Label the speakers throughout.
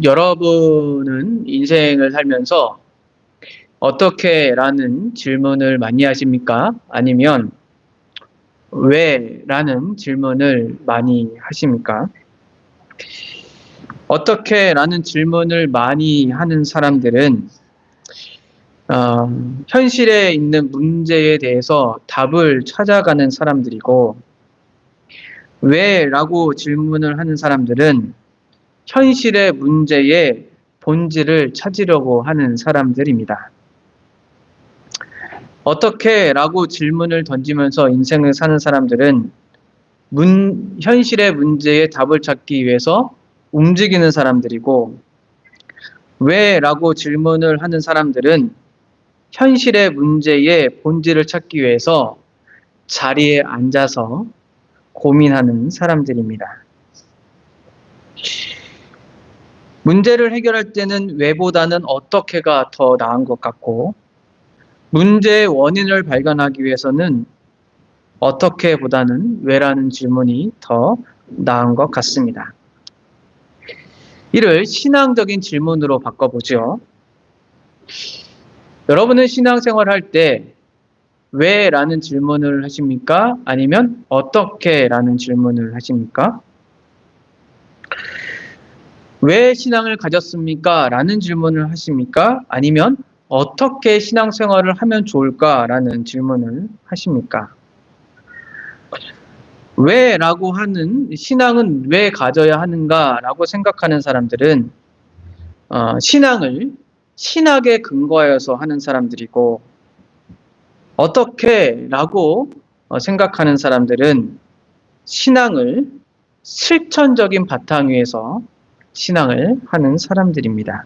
Speaker 1: 여러분은 인생을 살면서 어떻게 라는 질문을 많이 하십니까? 아니면 왜 라는 질문을 많이 하십니까? 어떻게 라는 질문을 많이 하는 사람들은 현실에 있는 문제에 대해서 답을 찾아가는 사람들이고, 왜 라고 질문을 하는 사람들은 현실의 문제의 본질을 찾으려고 하는 사람들입니다. 어떻게 라고 질문을 던지면서 인생을 사는 사람들은 현실의 문제에 답을 찾기 위해서 움직이는 사람들이고, 왜 라고 질문을 하는 사람들은 현실의 문제의 본질을 찾기 위해서 자리에 앉아서 고민하는 사람들입니다. 문제를 해결할 때는 왜보다는 어떻게가 더 나은 것 같고, 문제의 원인을 발견하기 위해서는 어떻게보다는 왜라는 질문이 더 나은 것 같습니다. 이를 신앙적인 질문으로 바꿔보죠. 여러분은 신앙생활 할 때 왜라는 질문을 하십니까? 아니면 어떻게라는 질문을 하십니까? 왜 신앙을 가졌습니까? 라는 질문을 하십니까? 아니면 어떻게 신앙생활을 하면 좋을까? 라는 질문을 하십니까? 왜 라고 하는, 신앙은 왜 가져야 하는가 라고 생각하는 사람들은 신앙을 신학에 근거하여서 하는 사람들이고, 어떻게 라고 생각하는 사람들은 신앙을 실천적인 바탕 위에서 신앙을 하는 사람들입니다.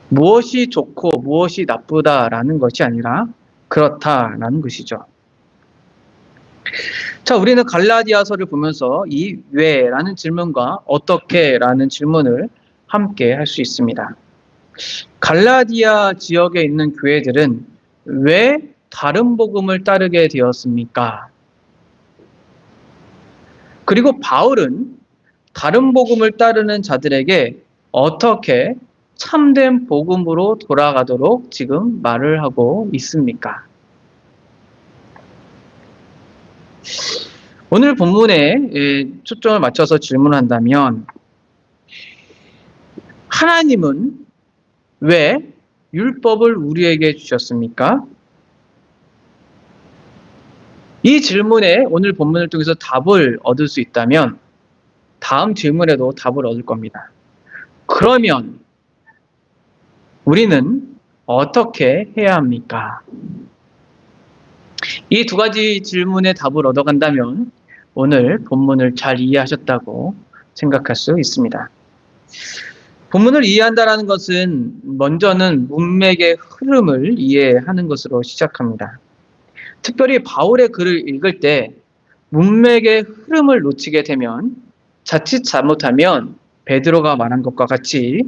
Speaker 1: 무엇이 좋고 무엇이 나쁘다라는 것이 아니라 그렇다라는 것이죠. 자, 우리는 갈라디아서를 보면서 이 왜라는 질문과 어떻게라는 질문을 함께 할 수 있습니다. 갈라디아 지역에 있는 교회들은 왜 다른 복음을 따르게 되었습니까? 그리고 바울은 다른 복음을 따르는 자들에게 어떻게 참된 복음으로 돌아가도록 지금 말을 하고 있습니까? 오늘 본문에 초점을 맞춰서 질문한다면, 하나님은 왜 율법을 우리에게 주셨습니까? 이 질문에 오늘 본문을 통해서 답을 얻을 수 있다면 다음 질문에도 답을 얻을 겁니다. 그러면 우리는 어떻게 해야 합니까? 이 두 가지 질문에 답을 얻어간다면 오늘 본문을 잘 이해하셨다고 생각할 수 있습니다. 본문을 이해한다는 것은 먼저는 문맥의 흐름을 이해하는 것으로 시작합니다. 특별히 바울의 글을 읽을 때 문맥의 흐름을 놓치게 되면 자칫 잘못하면 베드로가 말한 것과 같이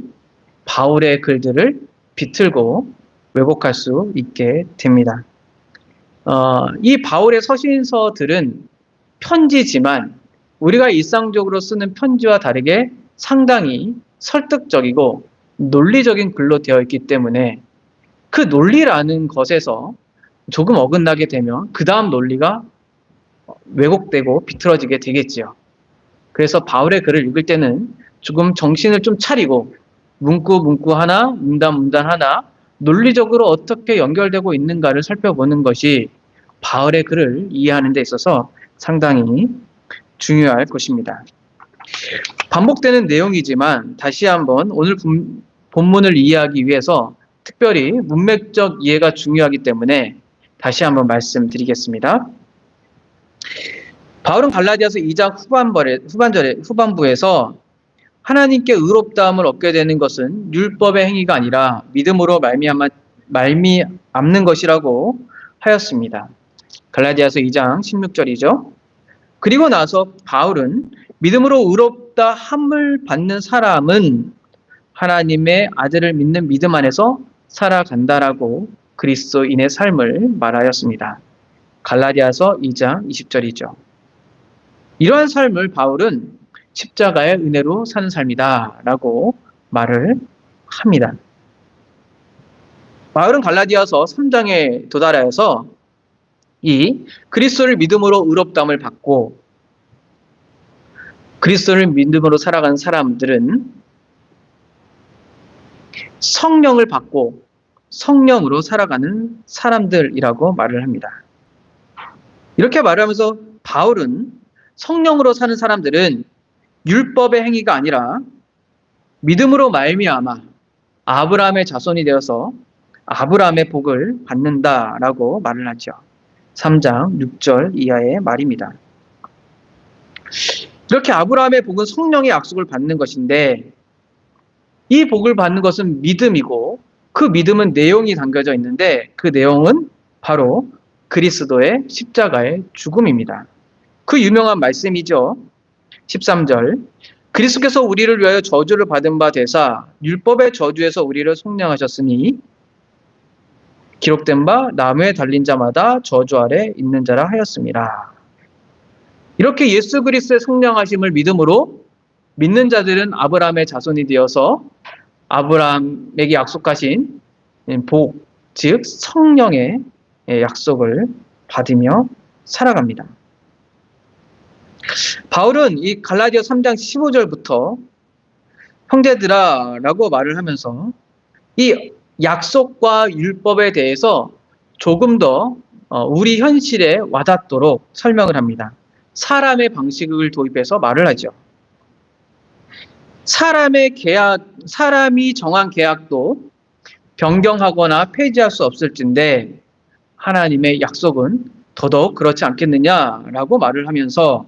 Speaker 1: 바울의 글들을 비틀고 왜곡할 수 있게 됩니다. 이 바울의 서신서들은 편지지만 우리가 일상적으로 쓰는 편지와 다르게 상당히 설득적이고 논리적인 글로 되어 있기 때문에 그 논리라는 것에서 조금 어긋나게 되면 그 다음 논리가 왜곡되고 비틀어지게 되겠지요. 그래서 바울의 글을 읽을 때는 조금 정신을 좀 차리고 문구 하나, 문단 하나 논리적으로 어떻게 연결되고 있는가를 살펴보는 것이 바울의 글을 이해하는 데 있어서 상당히 중요할 것입니다. 반복되는 내용이지만 다시 한번 오늘 본문을 이해하기 위해서 특별히 문맥적 이해가 중요하기 때문에 다시 한번 말씀드리겠습니다. 바울은 갈라디아서 2장 후반부에서 하나님께 의롭다함을 얻게 되는 것은 율법의 행위가 아니라 믿음으로 말미암는 것이라고 하였습니다. 갈라디아서 2장 16절이죠. 그리고 나서 바울은 믿음으로 의롭다 함을 받는 사람은 하나님의 아들을 믿는 믿음 안에서 살아간다라고 그리스도인의 삶을 말하였습니다. 갈라디아서 2장 20절이죠. 이러한 삶을 바울은 십자가의 은혜로 사는 삶이다 라고 말을 합니다. 바울은 갈라디아서 3장에 도달하여서 이 그리스도를 믿음으로 의롭다함을 받고 그리스도를 믿음으로 살아가는 사람들은 성령을 받고 성령으로 살아가는 사람들이라고 말을 합니다. 이렇게 말하면서 바울은 성령으로 사는 사람들은 율법의 행위가 아니라 믿음으로 말미암아 아브라함의 자손이 되어서 아브라함의 복을 받는다라고 말을 하죠. 3장 6절 이하의 말입니다. 이렇게 아브라함의 복은 성령의 약속을 받는 것인데 이 복을 받는 것은 믿음이고 그 믿음은 내용이 담겨져 있는데 그 내용은 바로 그리스도의 십자가의 죽음입니다. 그 유명한 말씀이죠. 13절 그리스도께서 우리를 위하여 저주를 받은 바 되사 율법의 저주에서 우리를 속량하셨으니 기록된 바 나무에 달린 자마다 저주 아래 있는 자라 하였습니다. 이렇게 예수 그리스도의 속량하심을 믿음으로 믿는 자들은 아브라함의 자손이 되어서 아브라함에게 약속하신 복, 즉 성령의 약속을 받으며 살아갑니다. 바울은 이 갈라디아 3장 15절부터 형제들아 라고 말을 하면서 이 약속과 율법에 대해서 조금 더 우리 현실에 와닿도록 설명을 합니다. 사람의 방식을 도입해서 말을 하죠. 사람이 정한 계약도 변경하거나 폐지할 수 없을진데 하나님의 약속은 더더욱 그렇지 않겠느냐라고 말을 하면서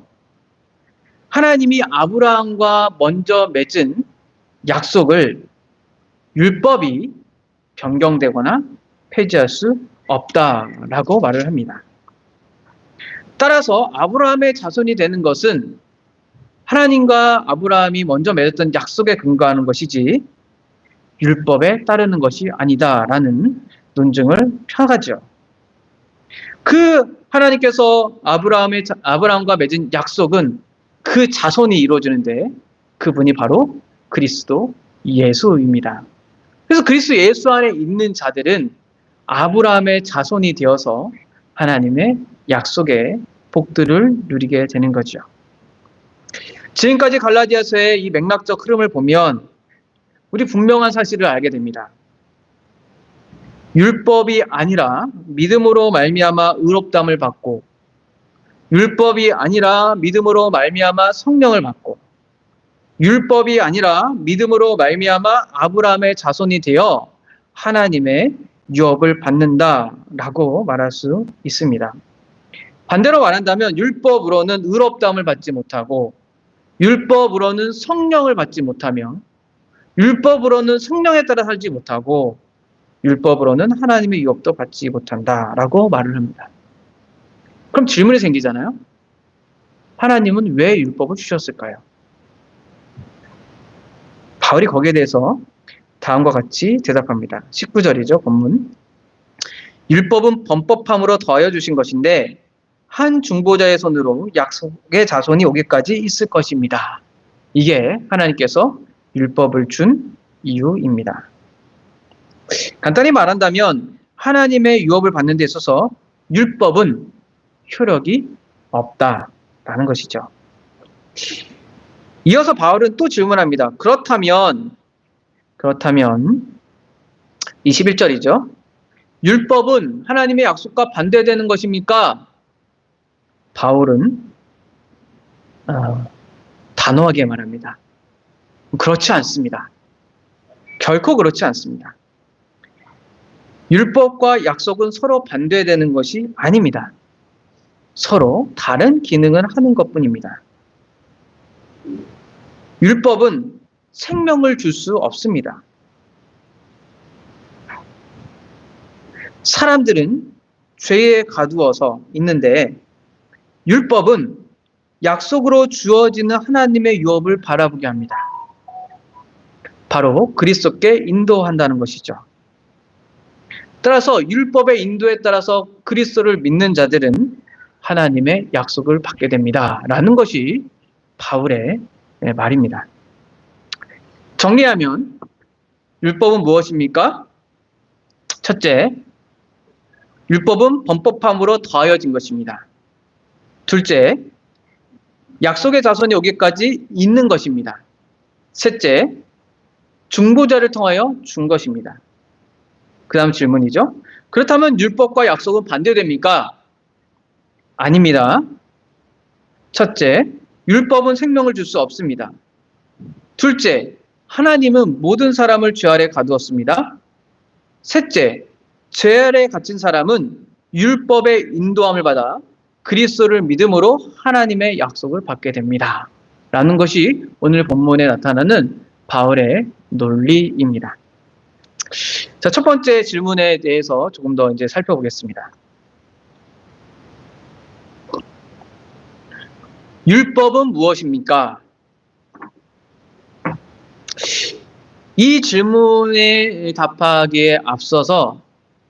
Speaker 1: 하나님이 아브라함과 먼저 맺은 약속을 율법이 변경되거나 폐지할 수 없다라고 말을 합니다. 따라서 아브라함의 자손이 되는 것은 하나님과 아브라함이 먼저 맺었던 약속에 근거하는 것이지 율법에 따르는 것이 아니다라는 논증을 펴가죠. 그 하나님께서 아브라함과 맺은 약속은 그 자손이 이루어지는데 그분이 바로 그리스도 예수입니다. 그래서 그리스도 예수 안에 있는 자들은 아브라함의 자손이 되어서 하나님의 약속의 복들을 누리게 되는 거죠. 지금까지 갈라디아서의 이 맥락적 흐름을 보면 우리 분명한 사실을 알게 됩니다. 율법이 아니라 믿음으로 말미암아 의롭다함을 받고 율법이 아니라 믿음으로 말미암아 성령을 받고 율법이 아니라 믿음으로 말미암아 아브라함의 자손이 되어 하나님의 유업을 받는다라고 말할 수 있습니다. 반대로 말한다면 율법으로는 의롭다함을 받지 못하고 율법으로는 성령을 받지 못하며 율법으로는 성령에 따라 살지 못하고 율법으로는 하나님의 유업도 받지 못한다라고 말을 합니다. 그럼 질문이 생기잖아요. 하나님은 왜 율법을 주셨을까요? 바울이 거기에 대해서 다음과 같이 대답합니다. 19절이죠, 본문. 율법은 범법함으로 더하여 주신 것인데 한 중보자의 손으로 약속의 자손이 오기까지 있을 것입니다. 이게 하나님께서 율법을 준 이유입니다. 간단히 말한다면 하나님의 유업을 받는 데 있어서 율법은 효력이 없다라는 것이죠. 이어서 바울은 또 질문합니다. 그렇다면 21절이죠. 율법은 하나님의 약속과 반대되는 것입니까? 바울은 단호하게 말합니다. 그렇지 않습니다. 결코 그렇지 않습니다. 율법과 약속은 서로 반대되는 것이 아닙니다. 서로 다른 기능을 하는 것뿐입니다. 율법은 생명을 줄 수 없습니다. 사람들은 죄에 가두어서 있는데 율법은 약속으로 주어지는 하나님의 유업을 바라보게 합니다. 바로 그리스도께 인도한다는 것이죠. 따라서 율법의 인도에 따라서 그리스도를 믿는 자들은 하나님의 약속을 받게 됩니다. 라는 것이 바울의 말입니다. 정리하면 율법은 무엇입니까? 첫째, 율법은 범법함으로 더하여진 것입니다. 둘째, 약속의 자손이 오기까지 있는 것입니다. 셋째, 중보자를 통하여 준 것입니다. 그 다음 질문이죠. 그렇다면 율법과 약속은 반대됩니까? 아닙니다. 첫째, 율법은 생명을 줄 수 없습니다. 둘째, 하나님은 모든 사람을 죄 아래 가두었습니다. 셋째, 죄 아래 갇힌 사람은 율법의 인도함을 받아 그리스도를 믿음으로 하나님의 약속을 받게 됩니다. 라는 것이 오늘 본문에 나타나는 바울의 논리입니다. 자, 첫 번째 질문에 대해서 조금 더 이제 살펴보겠습니다. 율법은 무엇입니까? 이 질문에 답하기에 앞서서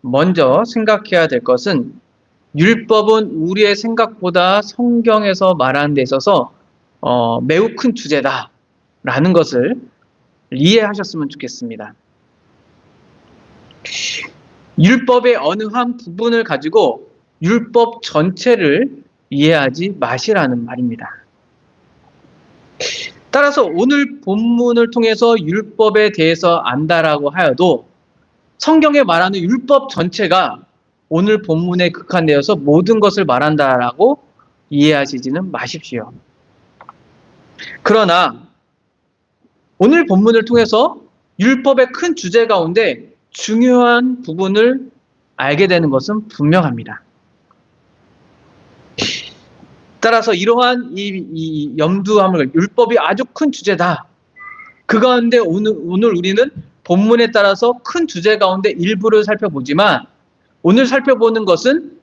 Speaker 1: 먼저 생각해야 될 것은 율법은 우리의 생각보다 성경에서 말하는 데 있어서 매우 큰 주제다라는 것을 이해하셨으면 좋겠습니다. 율법의 어느 한 부분을 가지고 율법 전체를 이해하지 마시라는 말입니다. 따라서 오늘 본문을 통해서 율법에 대해서 안다라고 하여도 성경에 말하는 율법 전체가 오늘 본문에 국한되어서 모든 것을 말한다라고 이해하시지는 마십시오. 그러나 오늘 본문을 통해서 율법의 큰 주제 가운데 중요한 부분을 알게 되는 것은 분명합니다. 따라서 이러한 이 염두함을, 율법이 아주 큰 주제다. 그 가운데 오늘 우리는 본문에 따라서 큰 주제 가운데 일부를 살펴보지만 오늘 살펴보는 것은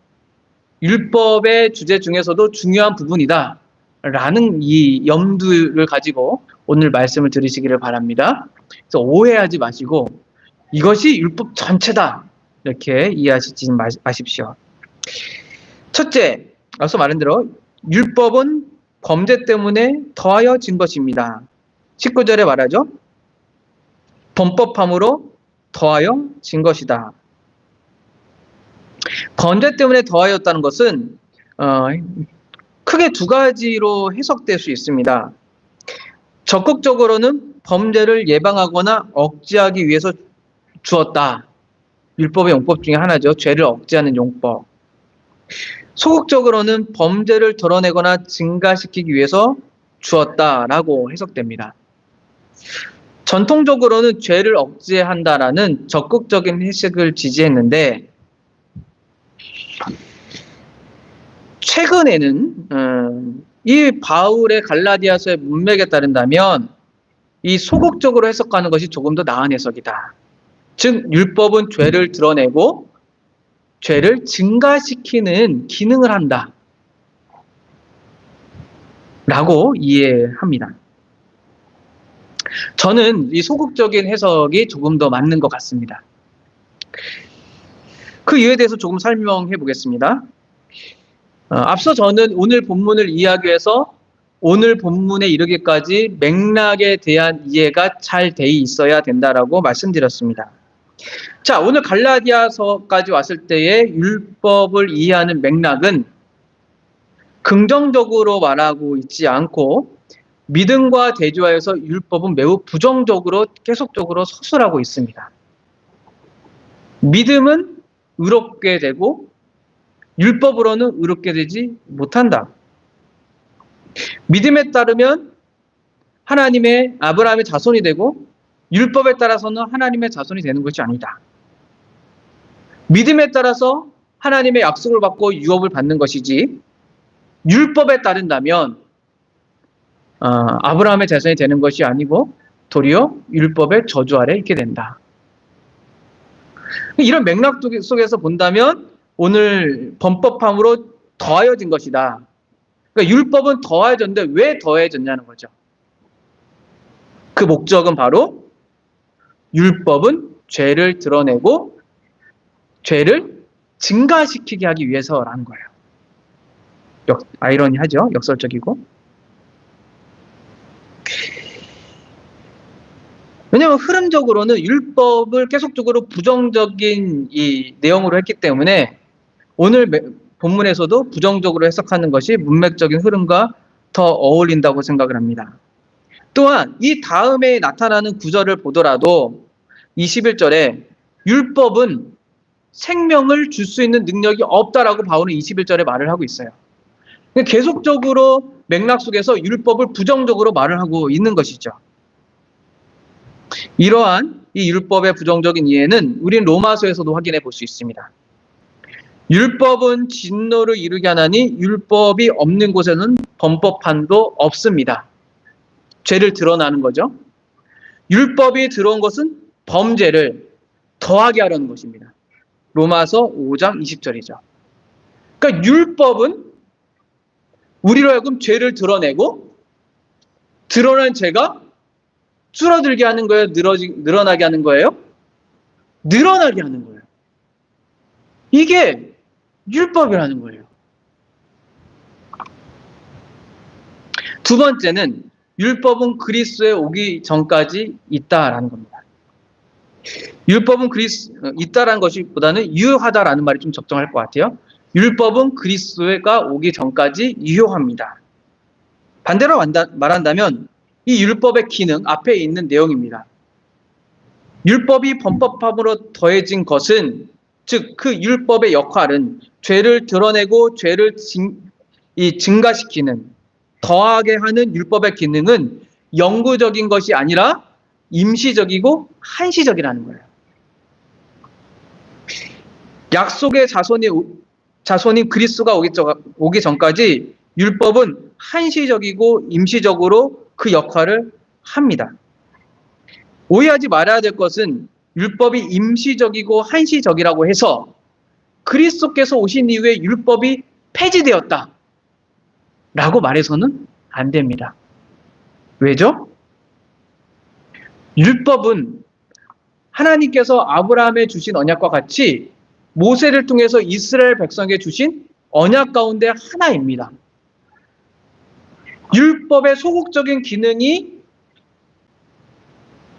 Speaker 1: 율법의 주제 중에서도 중요한 부분이다 라는 이 염두를 가지고 오늘 말씀을 들으시기를 바랍니다. 그래서 오해하지 마시고 이것이 율법 전체다 이렇게 이해하시지 마십시오. 첫째, 앞서 말한 대로 율법은 범죄 때문에 더하여진 것입니다. 19절에 말하죠. 범법함으로 더하여진 것이다. 범죄 때문에 더하였다는 것은 크게 두 가지로 해석될 수 있습니다. 적극적으로는 범죄를 예방하거나 억제하기 위해서 주었다. 율법의 용법 중에 하나죠. 죄를 억제하는 용법. 소극적으로는 범죄를 드러내거나 증가시키기 위해서 주었다라고 해석됩니다. 전통적으로는 죄를 억제한다라는 적극적인 해석을 지지했는데 최근에는 이 바울의 갈라디아서의 문맥에 따른다면 이 소극적으로 해석하는 것이 조금 더 나은 해석이다. 즉 율법은 죄를 드러내고 죄를 증가시키는 기능을 한다 라고 이해합니다. 저는 이 소극적인 해석이 조금 더 맞는 것 같습니다. 그 이유에 대해서 조금 설명해 보겠습니다. 앞서 저는 오늘 본문을 이해하기 위해서 오늘 본문에 이르기까지 맥락에 대한 이해가 잘 돼 있어야 된다라고 말씀드렸습니다. 자, 오늘 갈라디아서까지 왔을 때의 율법을 이해하는 맥락은 긍정적으로 말하고 있지 않고 믿음과 대조하여서 율법은 매우 부정적으로 계속적으로 서술하고 있습니다. 믿음은 의롭게 되고 율법으로는 의롭게 되지 못한다. 믿음에 따르면 하나님의 아브라함의 자손이 되고 율법에 따라서는 하나님의 자손이 되는 것이 아니다. 믿음에 따라서 하나님의 약속을 받고 유업을 받는 것이지 율법에 따른다면 아브라함의 자손이 되는 것이 아니고 도리어 율법의 저주 아래 있게 된다. 이런 맥락 속에서 본다면 오늘 범법함으로 더하여진 것이다. 그러니까 율법은 더하여졌는데 왜 더해졌냐는 거죠. 그 목적은 바로 율법은 죄를 드러내고 죄를 증가시키게 하기 위해서라는 거예요. 아이러니하죠. 역설적이고. 왜냐하면 흐름적으로는 율법을 계속적으로 부정적인 이 내용으로 했기 때문에 오늘 본문에서도 부정적으로 해석하는 것이 문맥적인 흐름과 더 어울린다고 생각을 합니다. 또한 이 다음에 나타나는 구절을 보더라도 21절에 율법은 생명을 줄 수 있는 능력이 없다라고 바울은 21절에 말을 하고 있어요. 계속적으로 맥락 속에서 율법을 부정적으로 말을 하고 있는 것이죠. 이러한 이 율법의 부정적인 이해는 우린 로마서에서도 확인해 볼 수 있습니다. 율법은 진노를 이루게 하나니 율법이 없는 곳에는 범법한도 없습니다. 죄를 드러나는 거죠. 율법이 들어온 것은 범죄를 더하게 하려는 것입니다. 로마서 5장 20절이죠. 그러니까 율법은 우리로 하여금 죄를 드러내고 드러난 죄가 줄어들게 하는 거예요? 늘어나게 하는 거예요? 늘어나게 하는 거예요. 이게 율법이라는 거예요. 두 번째는 율법은 그리스도에 오기 전까지 있다라는 겁니다. 율법은 있다라는 것보다는 유효하다라는 말이 좀 적정할 것 같아요. 율법은 그리스도가 오기 전까지 유효합니다. 반대로 말한다면 이 율법의 기능 앞에 있는 내용입니다. 율법이 범법함으로 더해진 것은 즉 그 율법의 역할은 죄를 드러내고 죄를 증가시키는 더하게 하는 율법의 기능은 영구적인 것이 아니라 임시적이고 한시적이라는 거예요. 약속의 자손인 그리스도가 오기 전까지 율법은 한시적이고 임시적으로 그 역할을 합니다. 오해하지 말아야 될 것은 율법이 임시적이고 한시적이라고 해서 그리스도께서 오신 이후에 율법이 폐지되었다 라고 말해서는 안 됩니다. 왜죠? 율법은 하나님께서 아브라함에 주신 언약과 같이 모세를 통해서 이스라엘 백성에게 주신 언약 가운데 하나입니다. 율법의 소극적인 기능이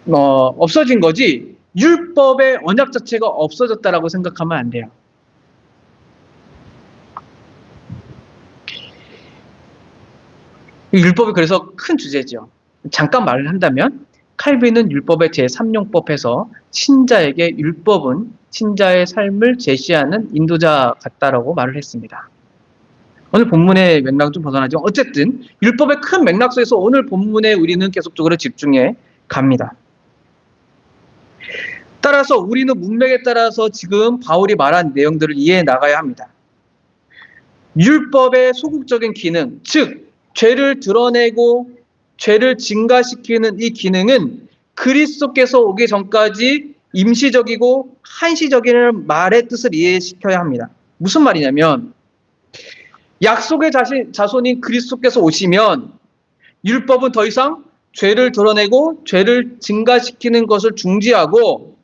Speaker 1: 없어진 거지 율법의 언약 자체가 없어졌다라고 생각하면 안 돼요. 율법이 그래서 큰 주제죠. 잠깐 말을 한다면 칼빈은 율법의 제3용법에서 신자에게 율법은 신자의 삶을 제시하는 인도자 같다라고 말을 했습니다. 오늘 본문의 맥락은 좀 벗어나지만 어쨌든 율법의 큰 맥락 속에서 오늘 본문에 우리는 계속적으로 집중해 갑니다. 따라서 우리는 문맥에 따라서 지금 바울이 말한 내용들을 이해해 나가야 합니다. 율법의 소극적인 기능, 즉 죄를 드러내고 죄를 증가시키는 이 기능은 그리스도께서 오기 전까지 임시적이고 한시적인 말의 뜻을 이해시켜야 합니다. 무슨 말이냐면 약속의 자손인 그리스도께서 오시면 율법은 더 이상 죄를 드러내고 죄를 증가시키는 것을 중지하고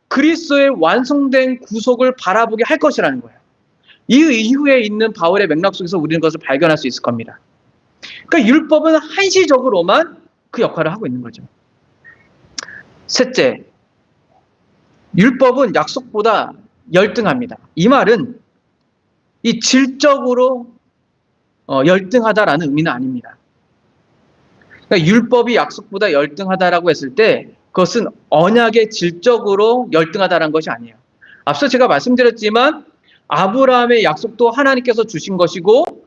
Speaker 1: 그리스도의 완성된 구속을 바라보게 할 것이라는 거예요. 이 이후에 있는 바울의 맥락 속에서 우리는 그것을 발견할 수 있을 겁니다. 그러니까 율법은 한시적으로만 그 역할을 하고 있는 거죠. 셋째, 율법은 약속보다 열등합니다. 이 말은 이 질적으로 열등하다라는 의미는 아닙니다. 그러니까 율법이 약속보다 열등하다라고 했을 때 그것은 언약의 질적으로 열등하다라는 것이 아니에요. 앞서 제가 말씀드렸지만 아브라함의 약속도 하나님께서 주신 것이고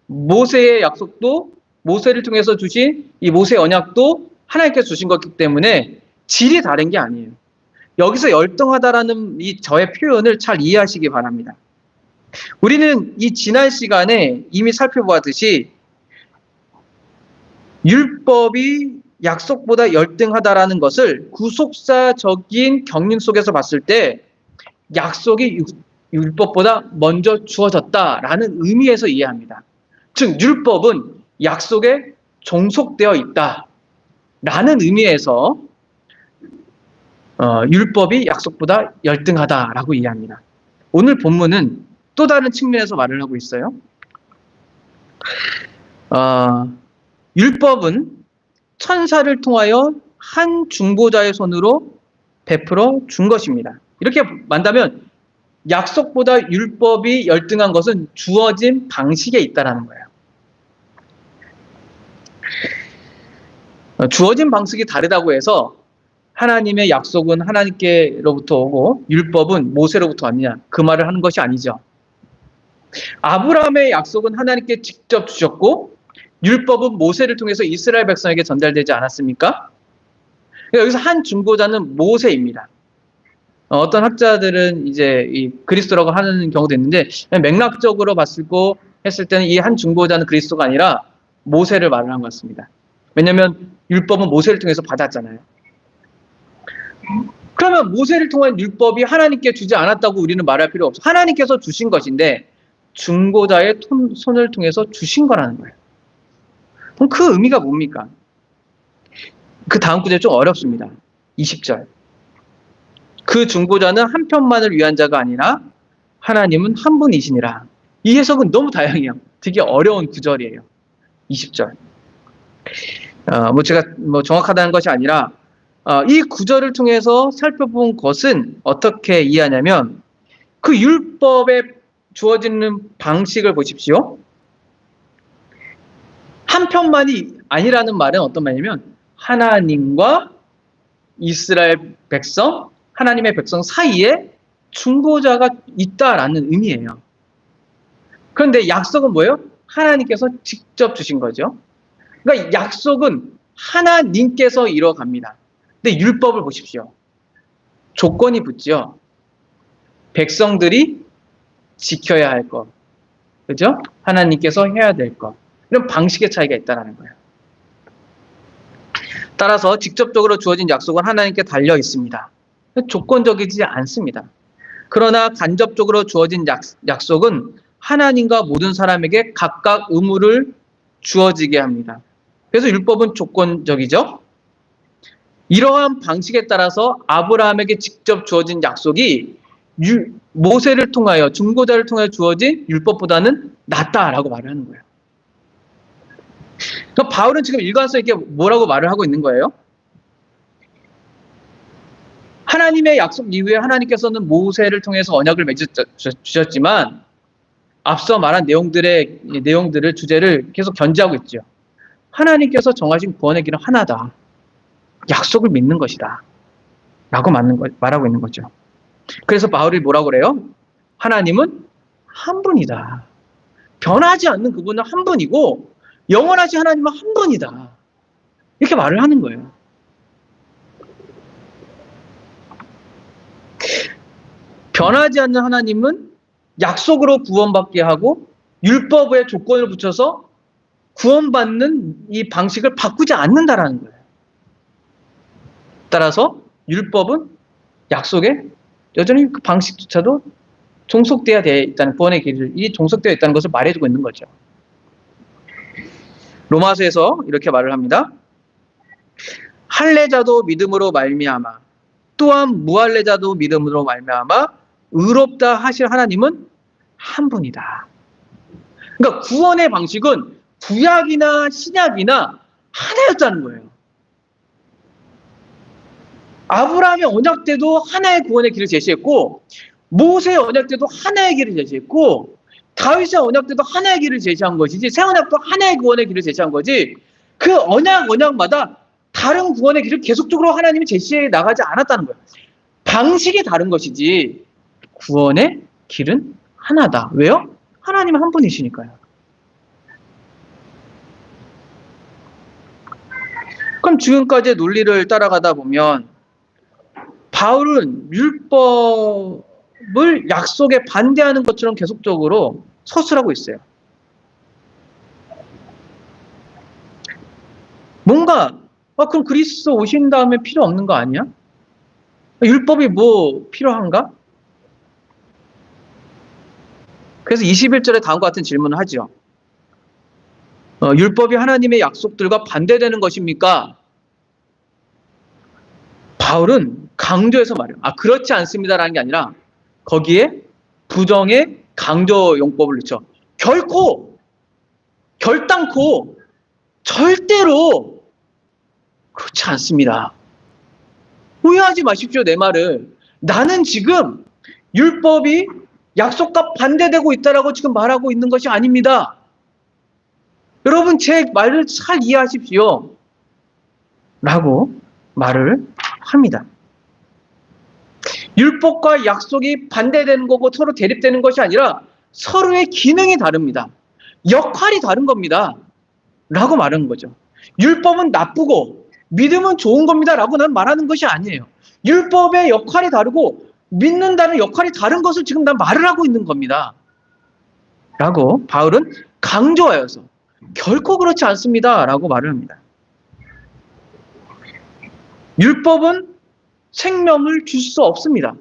Speaker 1: 모세의 약속도 모세를 통해서 주신 이 모세 언약도 하나님께서 주신 것이기 때문에 질이 다른 게 아니에요. 여기서 열등하다라는 이 저의 표현을 잘 이해하시기 바랍니다. 우리는 이 지난 시간에 이미 살펴보았듯이 율법이 약속보다 열등하다라는 것을 구속사적인 경륜 속에서 봤을 때 약속이 율법보다 먼저 주어졌다라는 의미에서 이해합니다. 즉 율법은 약속에 종속되어 있다라는 의미에서 율법이 약속보다 열등하다라고 이해합니다. 오늘 본문은 또 다른 측면에서 말을 하고 있어요. 율법은 천사를 통하여 한 중보자의 손으로 베풀어 준 것입니다. 이렇게 말한다면 약속보다 율법이 열등한 것은 주어진 방식에 있다는 거예요. 주어진 방식이 다르다고 해서 하나님의 약속은 하나님께로부터 오고 율법은 모세로부터 왔느냐, 그 말을 하는 것이 아니죠. 아브라함의 약속은 하나님께 직접 주셨고 율법은 모세를 통해서 이스라엘 백성에게 전달되지 않았습니까? 여기서 한 중보자는 모세입니다. 어떤 학자들은 이제 이 그리스도라고 하는 경우도 있는데, 맥락적으로 했을 때는 이 한 중보자는 그리스도가 아니라 모세를 말을 한 것 같습니다. 왜냐하면 율법은 모세를 통해서 받았잖아요. 그러면 모세를 통한 율법이 하나님께 주지 않았다고 우리는 말할 필요 없어. 하나님께서 주신 것인데 중보자의 손을 통해서 주신 거라는 거예요. 그럼 그 의미가 뭡니까? 그 다음 구절 좀 어렵습니다. 20절. 그 중보자는 한 편만을 위한 자가 아니라 하나님은 한 분이시니라. 이 해석은 너무 다양해요. 되게 어려운 구절이에요. 20절. 제가 정확하다는 것이 아니라 이 구절을 통해서 살펴본 것은 어떻게 이해하냐면 그 율법에 주어지는 방식을 보십시오. 한 편만이 아니라는 말은 어떤 말이냐면 하나님과 이스라엘 백성, 하나님의 백성 사이에 중보자가 있다라는 의미예요. 그런데 약속은 뭐예요? 하나님께서 직접 주신 거죠. 그러니까 약속은 하나님께서 이뤄갑니다. 근데 율법을 보십시오. 조건이 붙죠. 백성들이 지켜야 할 것, 그죠? 하나님께서 해야 될 것. 이런 방식의 차이가 있다는 거예요. 따라서 직접적으로 주어진 약속은 하나님께 달려 있습니다. 조건적이지 않습니다. 그러나 간접적으로 주어진 약속은 하나님과 모든 사람에게 각각 의무를 주어지게 합니다. 그래서 율법은 조건적이죠. 이러한 방식에 따라서 아브라함에게 직접 주어진 약속이 모세를 통하여 중보자를 통하여 주어진 율법보다는 낫다라고 말을 하는 거예요. 그러니까 바울은 지금 일관성 있게 뭐라고 말을 하고 있는 거예요? 하나님의 약속 이후에 하나님께서는 모세를 통해서 언약을 맺으셨지만 앞서 말한 내용들을 주제를 계속 견지하고 있죠. 하나님께서 정하신 구원의 길은 하나다. 약속을 믿는 것이다. 라고 말하고 있는 거죠. 그래서 바울이 뭐라고 그래요? 하나님은 한 분이다. 변하지 않는 그분은 한 분이고 영원하신 하나님은 한 분이다. 이렇게 말을 하는 거예요. 변하지 않는 하나님은 약속으로 구원받게 하고 율법의 조건을 붙여서 구원받는 이 방식을 바꾸지 않는다라는 거예요. 따라서 율법은 약속에 여전히 그 방식조차도 종속되어야 있다는 구원의 길이 종속되어 있다는 것을 말해주고 있는 거죠. 로마서에서 이렇게 말을 합니다. 할례자도 믿음으로 말미암아 또한 무할례자도 믿음으로 말미암아 의롭다 하실 하나님은 한 분이다. 그러니까 구원의 방식은 구약이나 신약이나 하나였다는 거예요. 아브라함의 언약 때도 하나의 구원의 길을 제시했고 모세의 언약 때도 하나의 길을 제시했고 다윗의 언약 때도 하나의 길을 제시한 것이지 새 언약도 하나의 구원의 길을 제시한 거지 그 언약마다 다른 구원의 길을 계속적으로 하나님이 제시해 나가지 않았다는 거예요. 방식이 다른 것이지 구원의 길은 하나다. 왜요? 하나님은 한 분이시니까요. 그럼 지금까지의 논리를 따라가다 보면 바울은 율법을 약속에 반대하는 것처럼 계속적으로 서술하고 있어요. 뭔가 그럼 그리스도 오신 다음에 필요 없는 거 아니야? 율법이 뭐 필요한가? 그래서 21절에 다음과 같은 질문을 하죠. 율법이 하나님의 약속들과 반대되는 것입니까? 바울은 강조해서 말해요. 그렇지 않습니다라는 게 아니라 거기에 부정의 강조 용법을 넣죠. 결단코 절대로 그렇지 않습니다. 오해하지 마십시오, 내 말을. 나는 지금 율법이 약속과 반대되고 있다라고 지금 말하고 있는 것이 아닙니다. 여러분, 제 말을 잘 이해하십시오. 라고 말을 합니다. 율법과 약속이 반대되는 거고 서로 대립되는 것이 아니라 서로의 기능이 다릅니다. 역할이 다른 겁니다. 라고 말하는 거죠. 율법은 나쁘고 믿음은 좋은 겁니다. 라고 난 말하는 것이 아니에요. 율법의 역할이 다르고 믿는다는 역할이 다른 것을 지금 난 말을 하고 있는 겁니다. 라고 바울은 강조하여서 결코 그렇지 않습니다. 라고 말을 합니다. 율법은 생명을 줄 수 없습니다.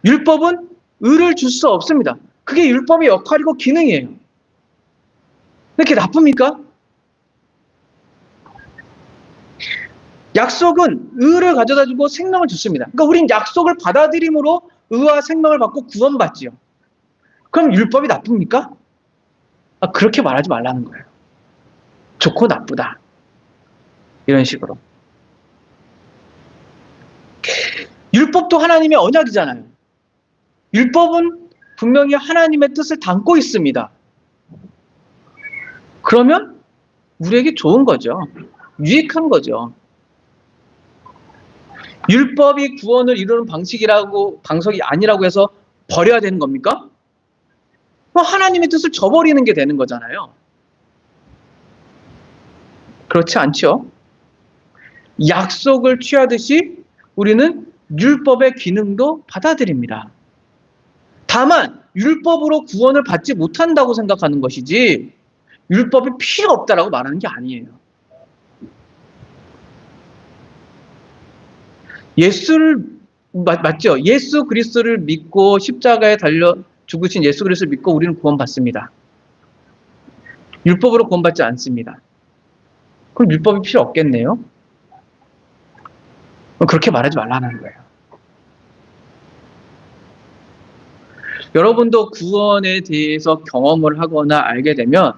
Speaker 1: 율법은 의를 줄 수 없습니다. 그게 율법의 역할이고 기능이에요. 그게 나쁩니까? 약속은 의를 가져다주고 생명을 줬습니다. 그러니까 우린 약속을 받아들임으로 의와 생명을 받고 구원받지요. 그럼 율법이 나쁩니까? 그렇게 말하지 말라는 거예요. 좋고 나쁘다. 이런 식으로. 율법도 하나님의 언약이잖아요. 율법은 분명히 하나님의 뜻을 담고 있습니다. 그러면 우리에게 좋은 거죠. 유익한 거죠. 율법이 구원을 이루는 방식이 아니라고 해서 버려야 되는 겁니까? 하나님의 뜻을 저버리는 게 되는 거잖아요. 그렇지 않죠? 약속을 취하듯이 우리는 율법의 기능도 받아들입니다. 다만 율법으로 구원을 받지 못한다고 생각하는 것이지 율법이 필요 없다라고 말하는 게 아니에요. 맞죠? 예수 그리스도를 믿고 십자가에 달려 죽으신 예수 그리스도를 믿고 우리는 구원받습니다. 율법으로 구원받지 않습니다. 그럼 율법이 필요 없겠네요? 그렇게 말하지 말라는 거예요. 여러분도 구원에 대해서 경험을 하거나 알게 되면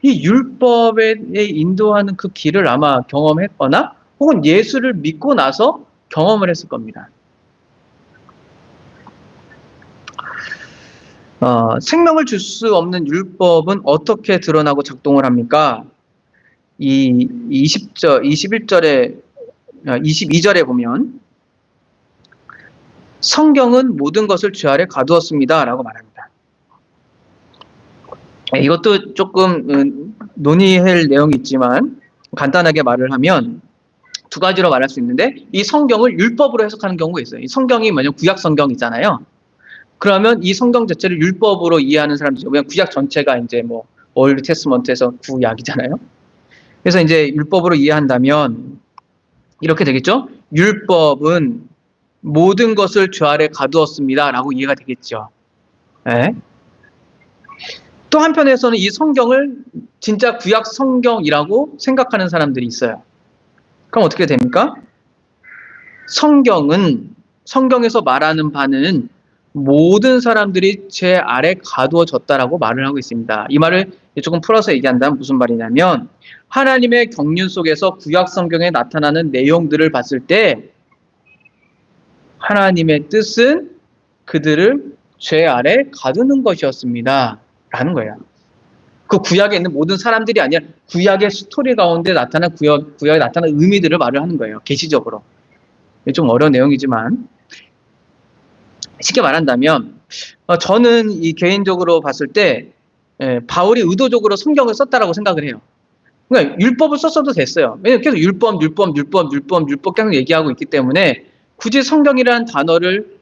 Speaker 1: 이 율법에 인도하는 그 길을 아마 경험했거나 혹은 예수를 믿고 나서 경험을 했을 겁니다. 생명을 줄 수 없는 율법은 어떻게 드러나고 작동을 합니까? 이 22절에 보면 성경은 모든 것을 죄 아래 가두었습니다. 라고 말합니다. 이것도 조금 논의할 내용이 있지만 간단하게 말을 하면 두 가지로 말할 수 있는데 이 성경을 율법으로 해석하는 경우가 있어요. 이 성경이 만약 구약 성경이잖아요. 그러면 이 성경 자체를 율법으로 이해하는 사람들이죠. 그냥 구약 전체가 이제 뭐 올드 테스먼트에서 구약이잖아요. 그래서 이제 율법으로 이해한다면 이렇게 되겠죠. 율법은 모든 것을 죄 아래 가두었습니다. 라고 이해가 되겠죠. 네. 또 한편에서는 이 성경을 진짜 구약 성경이라고 생각하는 사람들이 있어요. 그럼 어떻게 됩니까? 성경에서 말하는 바는 모든 사람들이 죄 아래 가두어졌다라고 말을 하고 있습니다. 이 말을 조금 풀어서 얘기한다면 무슨 말이냐면 하나님의 경륜 속에서 구약 성경에 나타나는 내용들을 봤을 때 하나님의 뜻은 그들을 죄 아래 가두는 것이었습니다. 라는 거예요. 그 구약에 있는 모든 사람들이 아니라 구약의 스토리 가운데 나타난 구약에 나타난 의미들을 말을 하는 거예요. 계시적으로. 좀 어려운 내용이지만 쉽게 말한다면 저는 이 개인적으로 봤을 때 바울이 의도적으로 성경을 썼다라고 생각을 해요. 그러니까 율법을 썼어도 됐어요. 왜냐면 계속 율법 계속 얘기하고 있기 때문에 굳이 성경이라는 단어를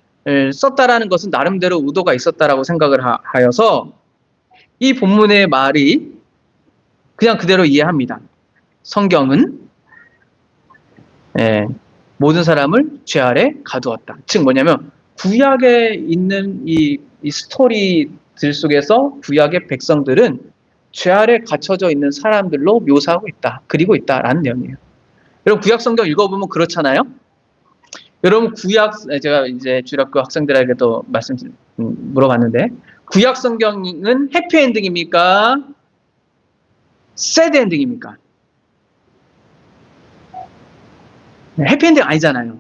Speaker 1: 썼다라는 것은 나름대로 의도가 있었다라고 생각을 하여서 이 본문의 말이 그냥 그대로 이해합니다. 성경은 모든 사람을 죄 아래 가두었다. 즉 뭐냐면 구약에 있는 이 스토리들 속에서 구약의 백성들은 죄 아래 갇혀져 있는 사람들로 묘사하고 있다. 그리고 있다라는 내용이에요. 여러분 구약 성경 읽어보면 그렇잖아요. 여러분 제가 이제 주일학교 학생들에게도 물어봤는데 구약 성경은 해피엔딩입니까? 새드 엔딩입니까? 해피엔딩 아니잖아요.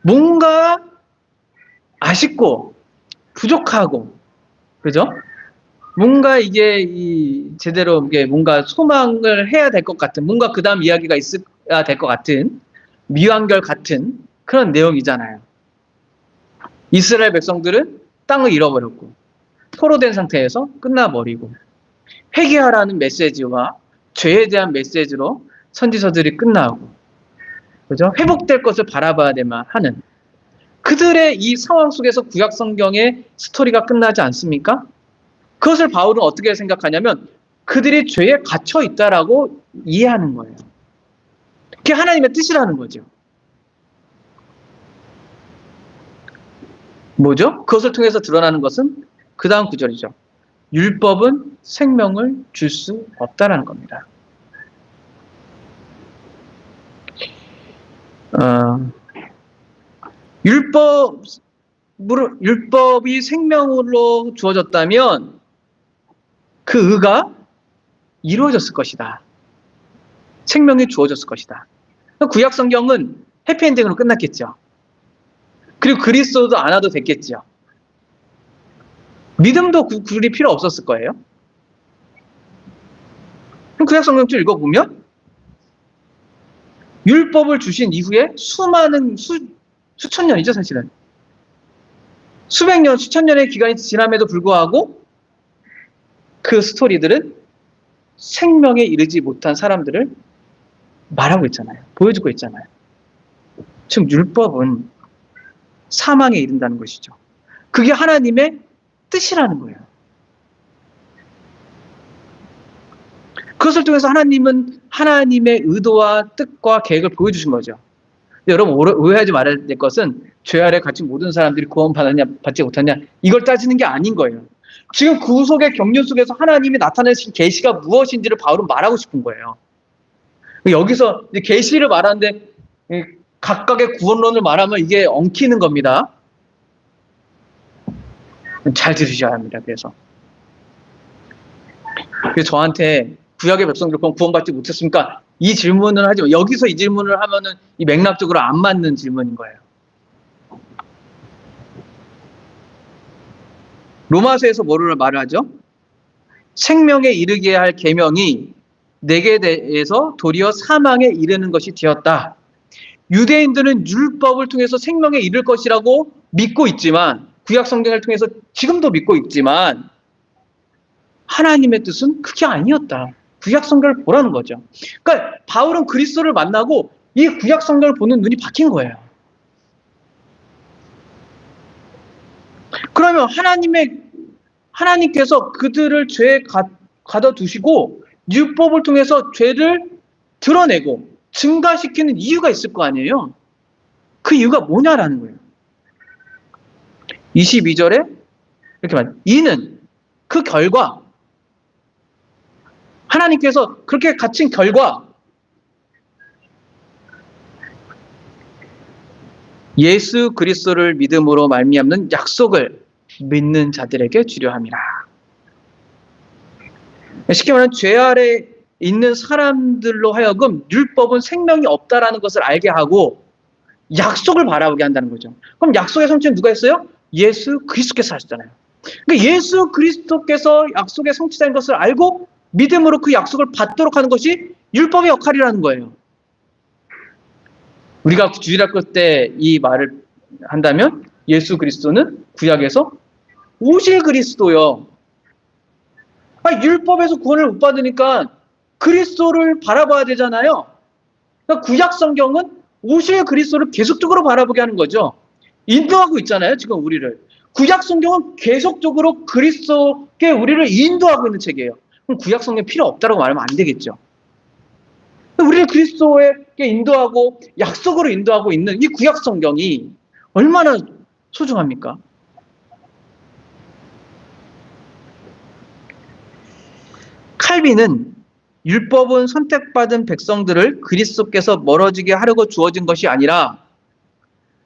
Speaker 1: 뭔가 아쉽고 부족하고, 그죠? 뭔가 이게 제대로 이게 뭔가 소망을 해야 될 것 같은, 뭔가 그 다음 이야기가 있어야 될 것 같은, 미완결 같은 그런 내용이잖아요. 이스라엘 백성들은 땅을 잃어버렸고 포로된 상태에서 끝나버리고, 회개하라는 메시지와 죄에 대한 메시지로 선지서들이 끝나고, 그죠? 회복될 것을 바라봐야만 하는 그들의 이 상황 속에서 구약 성경의 스토리가 끝나지 않습니까? 그것을 바울은 어떻게 생각하냐면 그들이 죄에 갇혀 있다라고 이해하는 거예요. 그게 하나님의 뜻이라는 거죠. 뭐죠? 그것을 통해서 드러나는 것은 그 다음 구절이죠. 율법은 생명을 줄 수 없다라는 겁니다. 율법이 생명으로 주어졌다면 그 의가 이루어졌을 것이다. 생명이 주어졌을 것이다. 구약 성경은 해피엔딩으로 끝났겠죠. 그리고 그리스도도 안 와도 됐겠죠. 믿음도 그리 필요 없었을 거예요. 그럼 구약 성경 좀 읽어보면 율법을 주신 이후에 수많은 수천 년이죠, 사실은. 수백 년, 수천 년의 기간이 지남에도 불구하고 그 스토리들은 생명에 이르지 못한 사람들을 말하고 있잖아요. 보여주고 있잖아요. 즉 율법은 사망에 이른다는 것이죠. 그게 하나님의 뜻이라는 거예요. 그것을 통해서 하나님은 하나님의 의도와 뜻과 계획을 보여주신 거죠. 여러분 오해하지 말아야 될 것은 죄 아래 갇힌 모든 사람들이 구원받았냐 받지 못했냐 이걸 따지는 게 아닌 거예요. 지금 구속의 경륜 속에서 하나님이 나타내신 계시가 무엇인지를 바울은 말하고 싶은 거예요. 여기서 계시를 말하는데 각각의 구원론을 말하면 이게 엉키는 겁니다. 잘 들으셔야 합니다. 그래서 저한테 구약의 백성들 구원받지 못했습니까? 이 질문을 하지만 여기서 이 질문을 하면은 이 맥락적으로 안 맞는 질문인 거예요. 로마서에서 뭐를 말을 하죠? 생명에 이르게 할 계명이 내게 대해서 도리어 사망에 이르는 것이 되었다. 유대인들은 율법을 통해서 생명에 이를 것이라고 믿고 있지만, 구약 성경을 통해서 지금도 믿고 있지만 하나님의 뜻은 그게 아니었다. 구약 성경을 보라는 거죠. 그러니까 바울은 그리스도를 만나고 이 구약 성경을 보는 눈이 바뀐 거예요. 그러면 하나님께서 그들을 죄에 가둬두시고 율법을 통해서 죄를 드러내고 증가시키는 이유가 있을 거 아니에요. 그 이유가 뭐냐라는 거예요. 22절에 이렇게 말해요. 이는 그 결과, 하나님께서 그렇게 갇힌 결과 예수 그리스도를 믿음으로 말미암는 약속을 믿는 자들에게 주려 함이라. 쉽게 말하면 죄 아래 있는 사람들로 하여금 율법은 생명이 없다라는 것을 알게 하고 약속을 바라보게 한다는 거죠. 그럼 약속의 성취는 누가 했어요? 예수 그리스도께서 하셨잖아요. 그러니까 예수 그리스도께서 약속의 성취자인 것을 알고 믿음으로 그 약속을 받도록 하는 것이 율법의 역할이라는 거예요. 우리가 주일학교 때 이 말을 한다면 예수 그리스도는 구약에서 오실 그리스도요. 율법에서 구원을 못 받으니까 그리스도를 바라봐야 되잖아요. 그러니까 구약 성경은 오실 그리스도를 계속적으로 바라보게 하는 거죠. 인도하고 있잖아요, 지금 우리를. 구약 성경은 계속적으로 그리스도께 우리를 인도하고 있는 책이에요. 그럼 구약 성경 필요 없다고 말하면 안 되겠죠. 우리를 그리스도에게 인도하고 약속으로 인도하고 있는 이 구약 성경이 얼마나 소중합니까? 칼빈은 율법은 선택받은 백성들을 그리스도께서 멀어지게 하려고 주어진 것이 아니라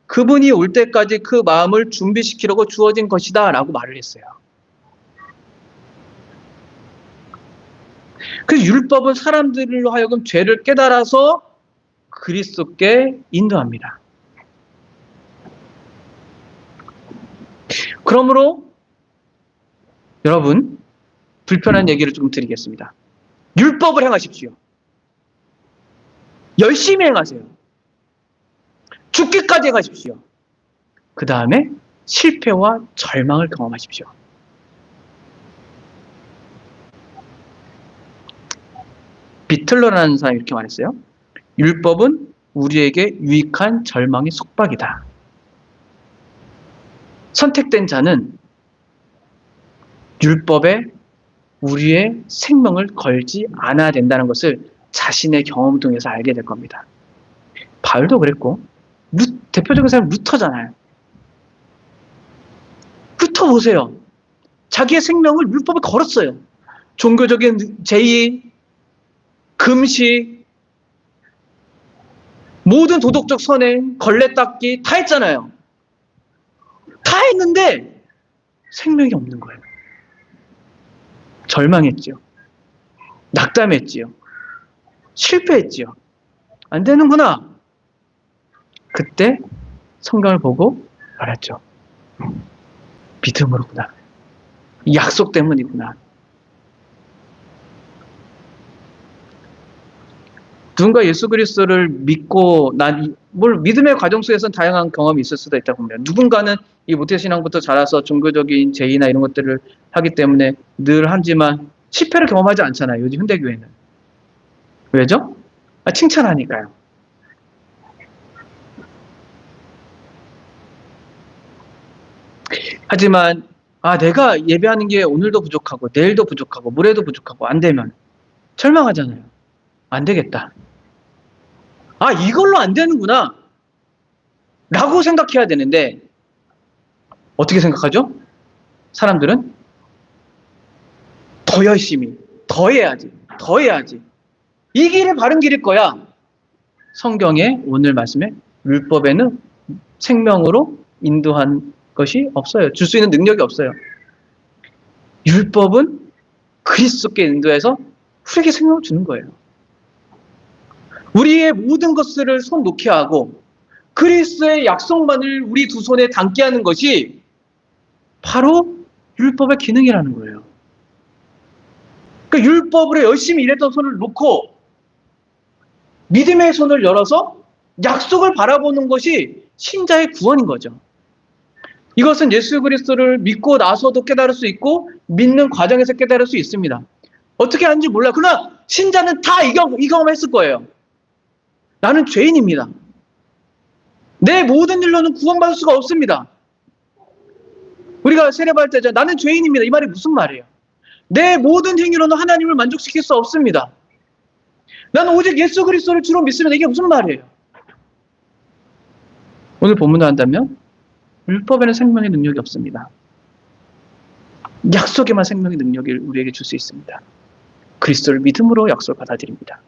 Speaker 1: 그분이 올 때까지 그 마음을 준비시키려고 주어진 것이다 라고 말을 했어요. 그래서 율법은 사람들로 하여금 죄를 깨달아서 그리스도께 인도합니다. 그러므로 여러분, 불편한 얘기를 좀 드리겠습니다. 율법을 행하십시오. 열심히 행하세요. 죽기까지 행하십시오. 그 다음에 실패와 절망을 경험하십시오. 비틀러라는 사람이 이렇게 말했어요. 율법은 우리에게 유익한 절망의 속박이다. 선택된 자는 율법에 우리의 생명을 걸지 않아야 된다는 것을 자신의 경험을 통해서 알게 될 겁니다. 바울도 그랬고, 대표적인 사람은 루터잖아요. 루터 보세요. 자기의 생명을 율법에 걸었어요. 종교적인 제의, 금식, 모든 도덕적 선행, 걸레 닦기 다 했잖아요. 다 했는데 생명이 없는 거예요. 절망했지요. 낙담했지요. 실패했지요. 안 되는구나. 그때 성경을 보고 알았죠. 믿음으로구나. 약속 때문이구나. 누군가 예수 그리스도를 믿고 믿음의 과정 속에서는 다양한 경험이 있을 수도 있다고 봅니다. 누군가는 이 모태신앙부터 자라서 종교적인 제의나 이런 것들을 하기 때문에 늘 하지만 실패를 경험하지 않잖아요. 요즘 현대교회는. 왜죠? 칭찬하니까요. 하지만 내가 예배하는 게 오늘도 부족하고 내일도 부족하고 모레도 부족하고 안 되면 절망하잖아요. 안 되겠다. 이걸로 안 되는구나 라고 생각해야 되는데 어떻게 생각하죠? 사람들은 더 열심히, 더 해야지, 더 해야지. 이 길이 바른 길일 거야. 성경에 오늘 말씀에 율법에는 생명으로 인도한 것이 없어요. 줄 수 있는 능력이 없어요. 율법은 그리스도께 인도해서 우리에게 생명을 주는 거예요. 우리의 모든 것들을 손 놓게 하고 그리스도의 약속만을 우리 두 손에 담게 하는 것이 바로 율법의 기능이라는 거예요. 그러니까 율법으로 열심히 일했던 손을 놓고 믿음의 손을 열어서 약속을 바라보는 것이 신자의 구원인 거죠. 이것은 예수 그리스도를 믿고 나서도 깨달을 수 있고 믿는 과정에서 깨달을 수 있습니다. 어떻게 하는지 몰라요. 그러나 신자는 다 이 경험했을 거예요. 나는 죄인입니다. 내 모든 일로는 구원받을 수가 없습니다. 우리가 세례받을 때 나는 죄인입니다. 이 말이 무슨 말이에요? 내 모든 행위로는 하나님을 만족시킬 수 없습니다. 나는 오직 예수 그리스도를 주로 믿습니다. 이게 무슨 말이에요? 오늘 본문을 한다면 율법에는 생명의 능력이 없습니다. 약속에만 생명의 능력을 우리에게 줄 수 있습니다. 그리스도를 믿음으로 약속을 받아들입니다.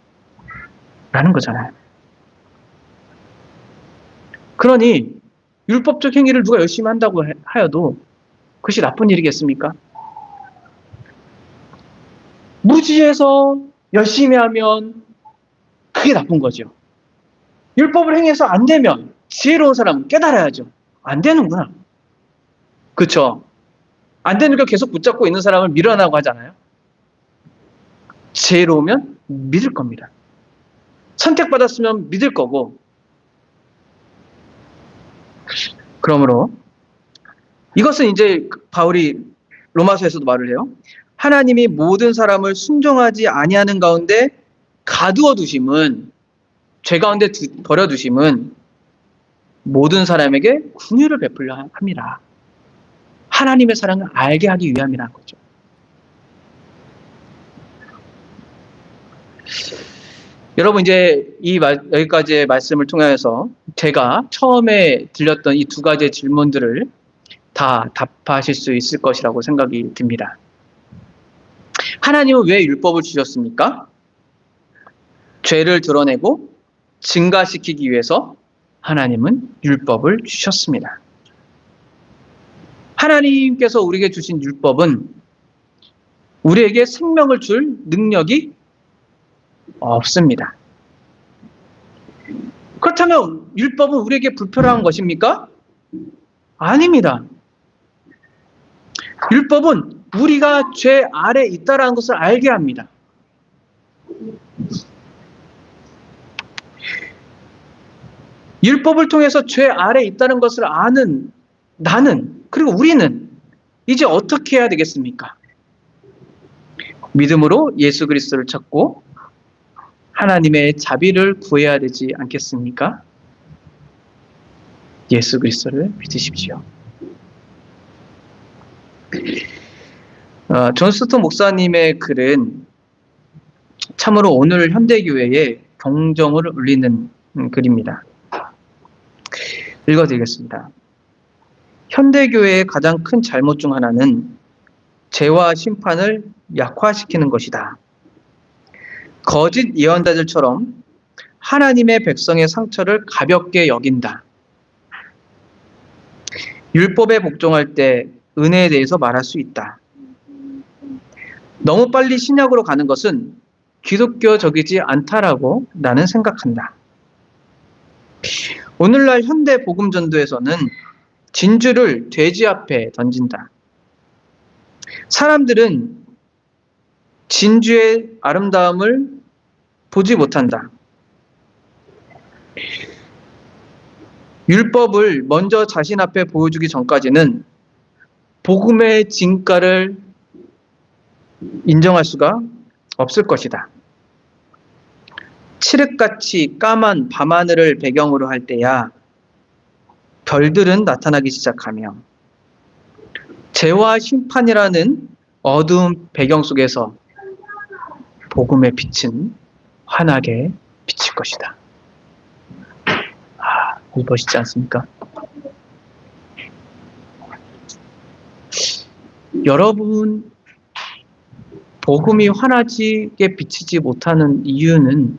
Speaker 1: 라는 거잖아요. 그러니 율법적 행위를 누가 열심히 한다고 하여도 그것이 나쁜 일이겠습니까? 무지해서 열심히 하면 그게 나쁜 거죠. 율법을 행해서 안 되면 지혜로운 사람은 깨달아야죠. 안 되는구나. 그렇죠? 안 되는 걸 계속 붙잡고 있는 사람을 밀어나고 하잖아요. 지혜로우면 믿을 겁니다. 선택받았으면 믿을 거고. 그러므로 이것은 이제 바울이 로마서에서도 말을 해요. 하나님이 모든 사람을 순종하지 아니하는 가운데 가두어 두심은, 죄 가운데 버려 두심은 모든 사람에게 긍휼을 베풀려 함이라. 하나님의 사랑을 알게 하기 위함이라는 거죠. 여러분 이제 여기까지의 말씀을 통해서 제가 처음에 들렸던 이 두 가지의 질문들을 다 답하실 수 있을 것이라고 생각이 듭니다. 하나님은 왜 율법을 주셨습니까? 죄를 드러내고 증가시키기 위해서 하나님은 율법을 주셨습니다. 하나님께서 우리에게 주신 율법은 우리에게 생명을 줄 능력이 없습니다. 그렇다면 율법은 우리에게 불편한 것입니까? 아닙니다. 율법은 우리가 죄 아래 있다라는 것을 알게 합니다. 율법을 통해서 죄 아래 있다는 것을 아는 나는, 그리고 우리는 이제 어떻게 해야 되겠습니까? 믿음으로 예수 그리스도를 찾고 하나님의 자비를 구해야 되지 않겠습니까? 예수 그리스도를 믿으십시오. 존 스토 목사님의 글은 참으로 오늘 현대교회에 경종을 울리는 글입니다. 읽어드리겠습니다. 현대교회의 가장 큰 잘못 중 하나는 죄와 심판을 약화시키는 것이다. 거짓 예언자들처럼 하나님의 백성의 상처를 가볍게 여긴다. 율법에 복종할 때 은혜에 대해서 말할 수 있다. 너무 빨리 신약으로 가는 것은 기독교적이지 않다라고 나는 생각한다. 오늘날 현대 복음 전도에서는 진주를 돼지 앞에 던진다. 사람들은 진주의 아름다움을 보지 못한다. 율법을 먼저 자신 앞에 보여주기 전까지는 복음의 진가를 인정할 수가 없을 것이다. 칠흑같이 까만 밤하늘을 배경으로 할 때야 별들은 나타나기 시작하며 죄와 심판이라는 어두운 배경 속에서 복음의 빛은 환하게 비칠 것이다. 멋있지 않습니까? 여러분, 복음이 환하게 비치지 못하는 이유는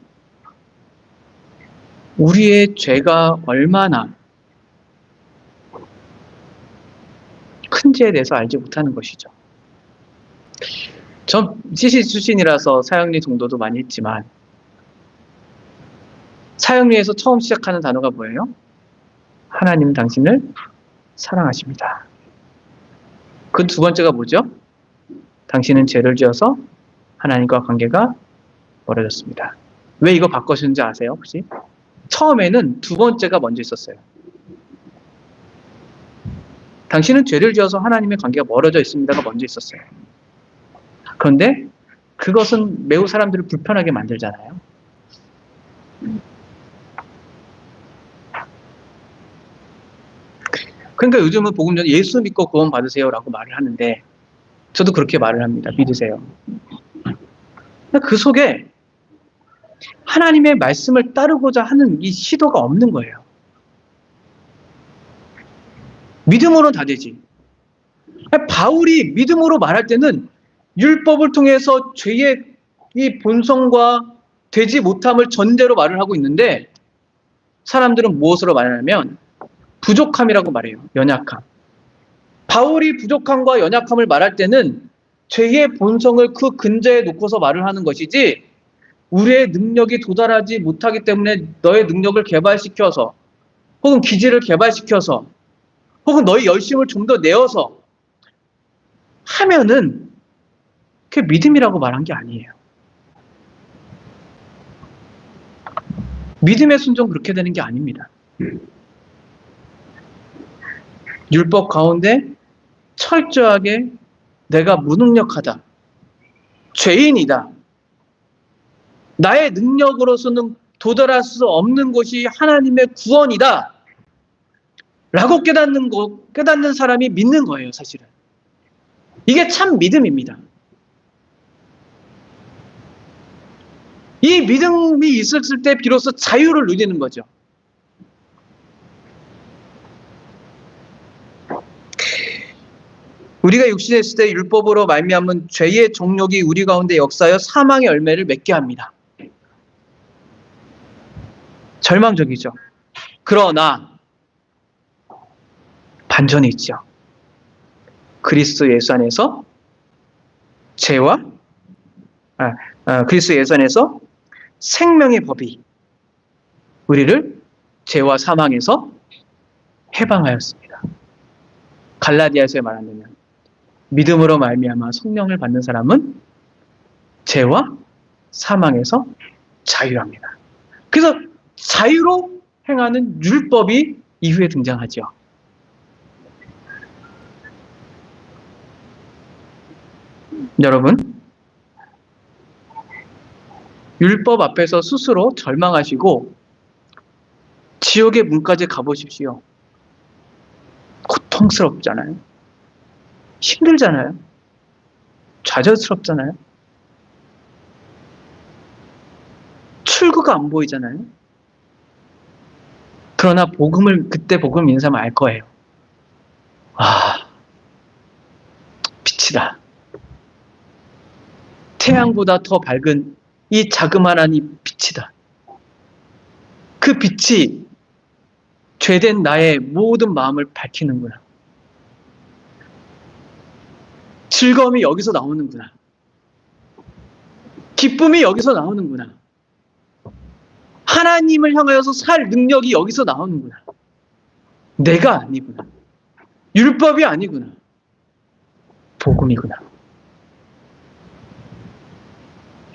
Speaker 1: 우리의 죄가 얼마나 큰지에 대해서 알지 못하는 것이죠. 전 CC 출신이라서 사형리 정도도 많이 했지만 사형리에서 처음 시작하는 단어가 뭐예요? 하나님 당신을 사랑하십니다. 그 두 번째가 뭐죠? 당신은 죄를 지어서 하나님과 관계가 멀어졌습니다. 왜 이거 바꾸셨는지 아세요? 혹시? 처음에는 두 번째가 먼저 있었어요. 당신은 죄를 지어서 하나님의 관계가 멀어져 있습니다가 먼저 있었어요. 그런데 그것은 매우 사람들을 불편하게 만들잖아요. 그러니까 요즘은 복음 전에 예수 믿고 구원 받으세요라고 말을 하는데 저도 그렇게 말을 합니다. 믿으세요. 그 속에 하나님의 말씀을 따르고자 하는 이 시도가 없는 거예요. 믿음으로는 다 되지. 바울이 믿음으로 말할 때는 율법을 통해서 죄의 이 본성과 되지 못함을 전제로 말을 하고 있는데 사람들은 무엇으로 말하냐면 부족함이라고 말해요. 연약함. 바울이 부족함과 연약함을 말할 때는 죄의 본성을 그 근저에 놓고서 말을 하는 것이지 우리의 능력이 도달하지 못하기 때문에 너의 능력을 개발시켜서 혹은 기질을 개발시켜서 혹은 너의 열심을 좀 더 내어서 하면은 그게 믿음이라고 말한 게 아니에요. 믿음의 순종 그렇게 되는 게 아닙니다. 율법 가운데 철저하게 내가 무능력하다, 죄인이다, 나의 능력으로서는 도달할 수 없는 것이 하나님의 구원이다 라고 깨닫는 사람이 믿는 거예요. 사실은 이게 참 믿음입니다. 이 믿음이 있었을 때 비로소 자유를 누리는 거죠. 우리가 육신에 있을 때 율법으로 말미암은 죄의 정욕이 우리 가운데 역사하여 사망의 열매를 맺게 합니다. 절망적이죠. 그러나 반전이 있죠. 그리스도 예수 안에서 그리스도 예수 안에서 생명의 법이 우리를 죄와 사망에서 해방하였습니다. 갈라디아서에 말하면 믿음으로 말미암아 성령을 받는 사람은 죄와 사망에서 자유합니다. 그래서 자유로 행하는 율법이 이후에 등장하죠. 여러분, 율법 앞에서 스스로 절망하시고 지옥의 문까지 가보십시오. 고통스럽잖아요. 힘들잖아요. 좌절스럽잖아요. 출구가 안 보이잖아요. 그러나 그때 복음을 믿는 사람은 알 거예요. 아, 빛이다. 태양보다 더 밝은 이 자그마한 이 빛이다. 그 빛이 죄된 나의 모든 마음을 밝히는구나. 즐거움이 여기서 나오는구나. 기쁨이 여기서 나오는구나. 하나님을 향하여서 살 능력이 여기서 나오는구나. 내가 아니구나. 율법이 아니구나. 복음이구나.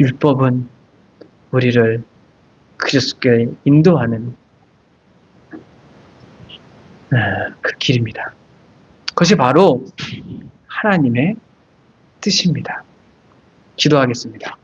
Speaker 1: 율법은 우리를 그리스도께 인도하는 그 길입니다. 그것이 바로 하나님의 뜻입니다. 기도하겠습니다.